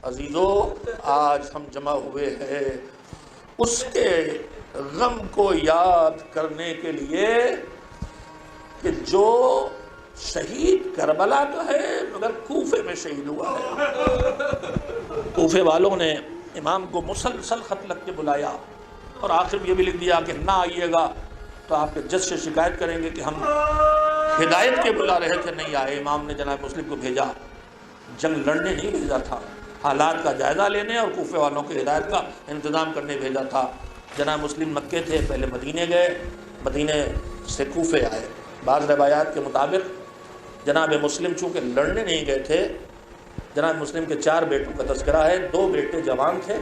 عزیزو آج ہم جمع ہوئے ہیں اس کے غم کو یاد کرنے کے لیے کہ جو شہید کربلا تو ہے مگر کوفے میں شہید ہوا ہے۔ کوفے والوں نے امام کو مسلسل خط لکھ کے بلایا اور آخر میں یہ بھی لکھ دیا کہ نہ آئیے گا تو آپ کے جج سے شکایت کریں گے کہ ہم ہدایت کے بلا رہے تھے، نہیں آئے۔ امام نے جناب مسلم کو بھیجا، جنگ لڑنے نہیں بھیجا تھا، حالات کا جائزہ لینے اور کوفے والوں کی ہدایت کا انتظام کرنے بھیجا تھا۔ جناب مسلم مکے تھے، پہلے مدینے گئے، مدینے سے کوفے آئے۔ بعض روایات کے مطابق جناب مسلم چونکہ لڑنے نہیں گئے تھے، جناب مسلم کے 4 بیٹوں کا تذکرہ ہے۔ 2 بیٹے جوان تھے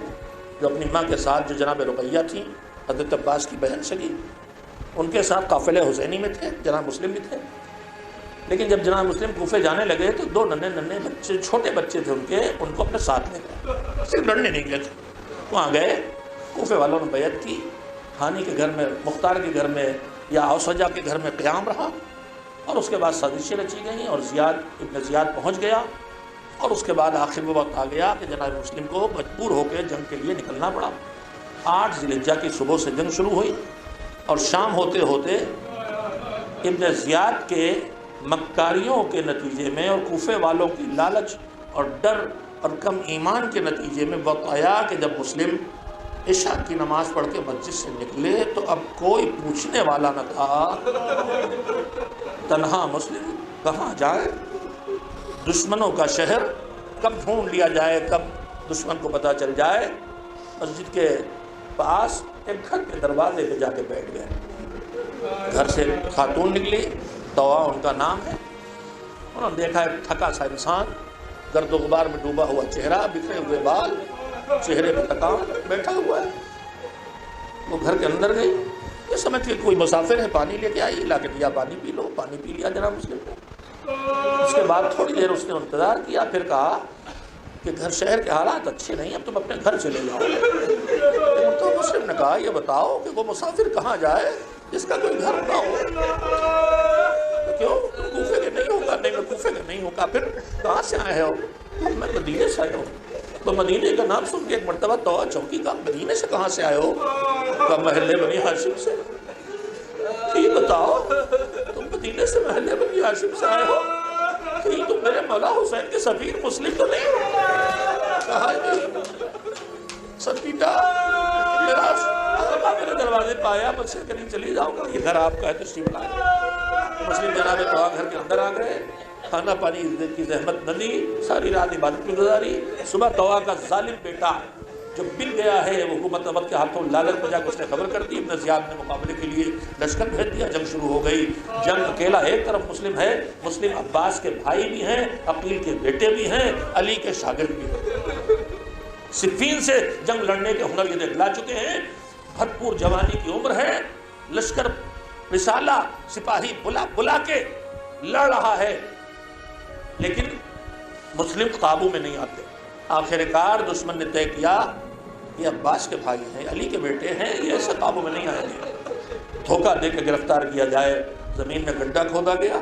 جو اپنی ماں کے ساتھ، جو جناب رقیہ تھیں حضرت عباس کی بہن سگی، ان کے ساتھ قافلہ حسینی میں تھے، جناب مسلم بھی تھے۔ لیکن جب جناب مسلم کوفے جانے لگے تو 2 ننھے بچے، چھوٹے بچے تھے ان کو اپنے ساتھ لے گئے، صرف لڑنے نہیں گئے تھے۔ وہاں گئے، کوفے والوں نے بیعت کی، ہانی کے گھر میں، مختار کے گھر میں یا اوسجا کے گھر میں قیام رہا، اور اس کے بعد سازشیں رچی گئیں اور ابن زیاد پہنچ گیا، اور اس کے بعد آخر وہ وقت آ گیا کہ جناب مسلم کو مجبور ہو کے جنگ کے لیے نکلنا پڑا۔ 8 ذی الحجہ کی صبح سے جنگ شروع ہوئی اور شام ہوتے ہوتے ابن زیاد کے مکاریوں کے نتیجے میں اور کوفے والوں کی لالچ اور ڈر اور کم ایمان کے نتیجے میں وقت آیا کہ جب مسلم عشاء کی نماز پڑھ کے مسجد سے نکلے تو اب کوئی پوچھنے والا نہ تھا، تنہا مسلم کہاں جائے، دشمنوں کا شہر کب ڈھونڈ لیا جائے، کب دشمن کو پتہ چل جائے۔ مسجد کے پاس ایک گھر کے دروازے پہ جا کے بیٹھ گئے۔ گھر سے خاتون نکلی، طوا ان کا نام ہے۔ انہوں نے دیکھا ایک تھکا سا انسان، گرد و غبار میں ڈوبا ہوا چہرہ، بکھرے ہوئے بال، چہرے پہ تھکان، بیٹھا ہوا ہے۔ وہ گھر کے اندر گئی، یہ سمجھ کے کوئی مسافر ہے، پانی لے کے آئی، لا کے دیا، پانی پی لو۔ پانی پی لیا جناب مسلم نے۔ اس کے بعد تھوڑی دیر اس نے انتظار کیا، پھر کہا کہ گھر شہر کے حالات اچھے نہیں، اب تم اپنے گھر چلے جاؤ۔ تو مسلم نے کہا یہ بتاؤ کہ وہ مسافر کہاں جائے جس کا کوئی گھر نہ ہو؟ کیوں تم کوفے کے نہیں ہوگا؟ نہیں میں کوفے کا نہیں ہوگا۔ پھر کہاں سے آئے ہو؟ میں مدینے سے آیا ہوں۔ تو مدینے کا نام سن کے ایک مرتبہ تو چوکی کا، مدینے سے کہاں سے آئے ہو؟ کہا محلے بنی ہاشم سے۔ یہ بتاؤ تم مدینے سے محلے بنی ہاشم سے آئے ہو کہ تم میرے مولا حسین کے سفیر مسلم تو نہیں ہو؟ کہا سر بیٹا میرے دروازے پہ آیا، مجھ سے کہیں چلی جاؤ گا، یہ گھر آپ کا ہے، تشریف لائے۔ مسلم جناب طوا گھر کے اندر آ گئے، کھانا پانی کی زحمت نہ دی، ساری رات عبادت میں گزاری۔ صبح طوا کا ظالم بیٹا جو مل گیا ہے حکومت وقت کے ہاتھوں لالچ میں جا کے اس نے خبر کر دی، ابن زیاد نے مقابلے کے لیے لشکر بھیج دیا، جنگ شروع ہو گئی۔ جنگ اکیلا ایک طرف مسلم ہے، مسلم عباس کے بھائی بھی ہیں، عقیل کے بیٹے بھی ہیں، علی کے شاگرد بھی ہیں۔ صفین سے جنگ لڑنے کے ہنر یہ دکھلا چکے ہیں، بھرپور جوانی کی عمر ہے، لشکر رسالہ سپاہی بلا کے لڑ رہا ہے، لیکن مسلم قابو میں نہیں آتے۔ آخر کار دشمن نے طے کیا یہ عباس کے بھائی ہیں، علی کے بیٹے ہیں، یہ ایسے قابو میں نہیں آئیں گے، دھوکہ دے کے گرفتار کیا جائے۔ زمین میں گڈھا کھودا گیا،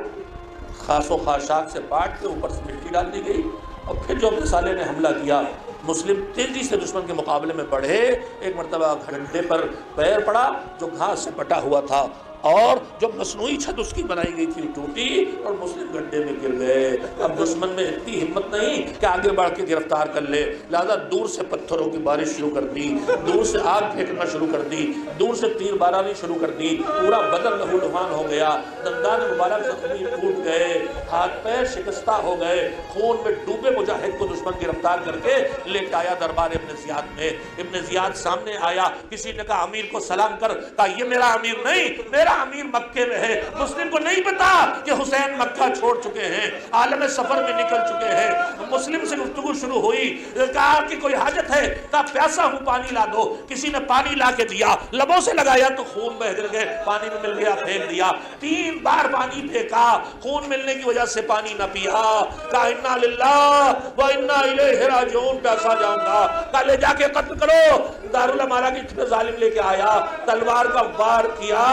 خاص و خاشاک سے پاٹ کے اوپر سے مٹی ڈال دی گئی، اور پھر جو اپنے سالے نے حملہ کیا، مسلم تیزی سے دشمن کے مقابلے میں بڑھے۔ ایک مرتبہ گھنٹے پر پیر پڑا جو گھاس سے پٹا ہوا تھا، اور جو مصنوعی چھت اس کی بنائی گئی تھی ٹوٹی اور مسلم گڈھے میں گر گئے۔ اب دشمن میں اتنی ہمت نہیں کہ آگے بڑھ کے گرفتار کر لے، لہذا دور سے پتھروں کی بارش شروع کر دی، دور سے آگ پھینکنا شروع کر دی، دور سے تیر بارانی شروع کر دی، پورا بدن لہولہان ہو گیا، دندان مبارک زخمی ٹوٹ گئے، ہاتھ پیر شکستہ ہو گئے، خون میں ڈوبے مجاہد کو دشمن گرفتار کر کے لے کے آیا دربار ابن زیاد میں۔ ابن زیاد سامنے آیا، کسی نے کہا امیر کو سلام کر، کہا یہ میرا امیر نہیں، میرا امیر مکے میں ہے۔ مسلم کو نہیں پتا کہ حسین مکہ چھوڑ چکے ہیں، عالم سفر میں نکل چکے ہیں۔ مسلم سے گفتگو شروع ہوئی، کہا کہ کوئی حاجت ہے؟ کہا پیاسا ہوں، پانی لا دو۔ کسی نے پانی لا کے دیا، لبوں سے لگایا تو خون بہہ گئے، پانی میں مل گیا، پھینک دیا۔ 3 بار پانی پھینکا، خون ملنے کی وجہ سے پانی نہ پیا۔ کہا انا للہ و انا الیہ راجعون، پیاسا جاؤں گا۔ کہا لے جا کے قتل کرو۔ دارالامارا کی ظالم لے کے آیا، تلوار کا وار کیا،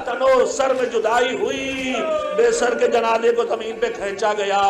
تنو سر میں جدائی ہوئی، بے سر کے جنازے کو زمین پہ کھینچا گیا۔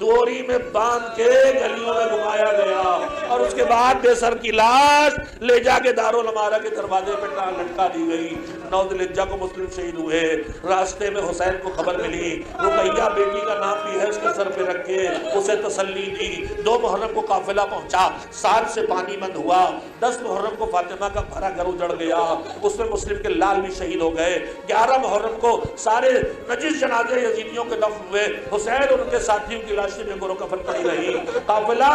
دوری میں باندھ کے گلیوں میں گھمایا گیا اور اس کے بعد بے سر کی لاش لے جا کے دارالعمارہ کے دروازے پہ لٹکا دی گئی۔ 9 ذی الحجہ کو مسلم شہید ہوئے۔ راستے میں حسین کو خبر ملی، رقیہ بیٹی کا نام بھی ہے اس کے سر پہ رکھ کے اسے تسلی دی۔ 2 محرم کو قافلہ پہنچا، 7 سے پانی بند ہوا۔ 10 محرم کو فاطمہ کا بھرا گھر اجڑ گیا، اس میں مسلم کے لال بھی شہید ہو گئے۔ 11 محرم کو سارے نجس جنازے یزیدیوں کے دفن ہوئے، حسین اور ان کے ساتھیوں کی لاشیں بے گورو کفن پڑی رہی۔ قافلہ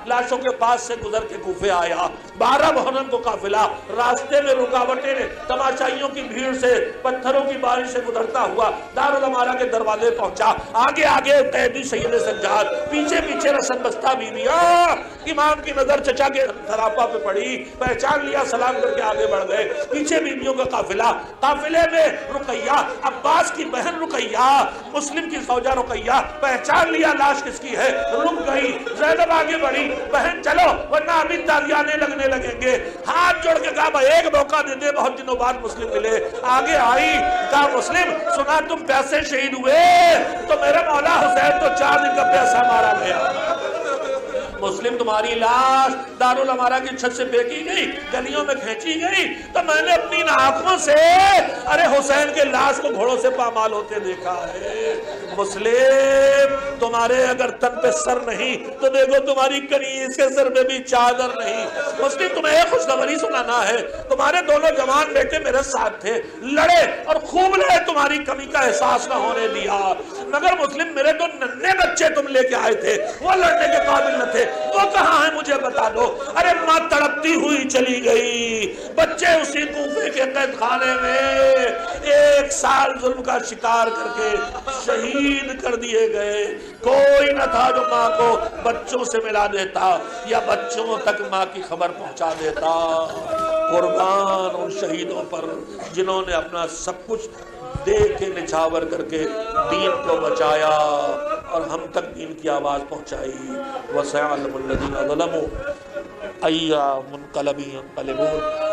لاشوں کے پاس سے گزر کے کوفے آیا۔ 12 محرم کو قافلہ راستے میں رکاوٹیں تماشائیوں کی بھیڑ سے پتھروں کی بارش سے گزرتا ہوا دارالعمارہ کے دروازے پہنچا۔ آگے آگے قیدی سید سجاد، پیچھے پیچھے رسن بستہ بیویاں۔ امام کی نظر چچا کے سراپا پہ پڑی، پہچان لیا، سلام کر کے آگے بڑھ گئے۔ پیچھے بیویوں کا قافلہ، قافلے میں رقیہ، عباس کی بہن رقیہ، مسلم کی زوجہ رقیہ، پہچان لیا لاش کس کی ہے، رک گئی۔ زینب آگے بڑھی، بہن چلو ورنہ ابھی تازیانے لگنے لگیں گے۔ ہاتھ جوڑ کے کہا بھائی ایک موقع دے دے، بہت دنوں بعد مسلم ملے۔ آگے آئی، کہا مسلم سنا تم پیسے شہید ہوئے، تو میرے مولا حسین تو 4 دن کا پیسہ مارا گیا۔ مسلم تمہاری لاش دارالعمارہ کی چھت سے پھینکی گئی، گلیوں میں کھینچی گئی، تو میں نے اپنی آنکھوں سے ارے حسین کے لاش کو گھوڑوں سے پامال ہوتے دیکھا ہے۔ مسلم تمہارے اگر تن پہ سر نہیں تو دیکھو تمہاری کنیز کے سر پہ بھی چادر نہیں۔ مسلم تمہیں ایک خوشخبری سنانا ہے، تمہارے دونوں جوان بیٹے میرے ساتھ تھے، لڑے اور خوب لڑے، تمہاری کمی کا احساس نہ ہونے دیا، مگر مسلم میرے تو ننھے بچے تم لے کے آئے تھے، وہ لڑنے کے قابل نہ تھے، وہ کہاں ہیں مجھے بتا دو۔ ارے ماں تڑپتی ہوئی چلی گئی، بچے اسی کوفے کے قید خانے میں 1 سال ظلم کا شکار کر کے شہید کر دیے گئے۔ کوئی نہ تھا جو ماں کو بچوں سے ملا دیتا یا بچوں تک ماں کی خبر پہنچا دیتا۔ قربان ان شہیدوں پر جنہوں نے اپنا سب کچھ دے کے نچھاور کر کے دین کو بچایا اور ہم تک دین کی آواز پہنچائی۔ وَسَيَعْلَمُ الَّذِينَ ظَلَمُوا أَيَّ مُنْقَلَبٍ يَنقَلِبُونَ۔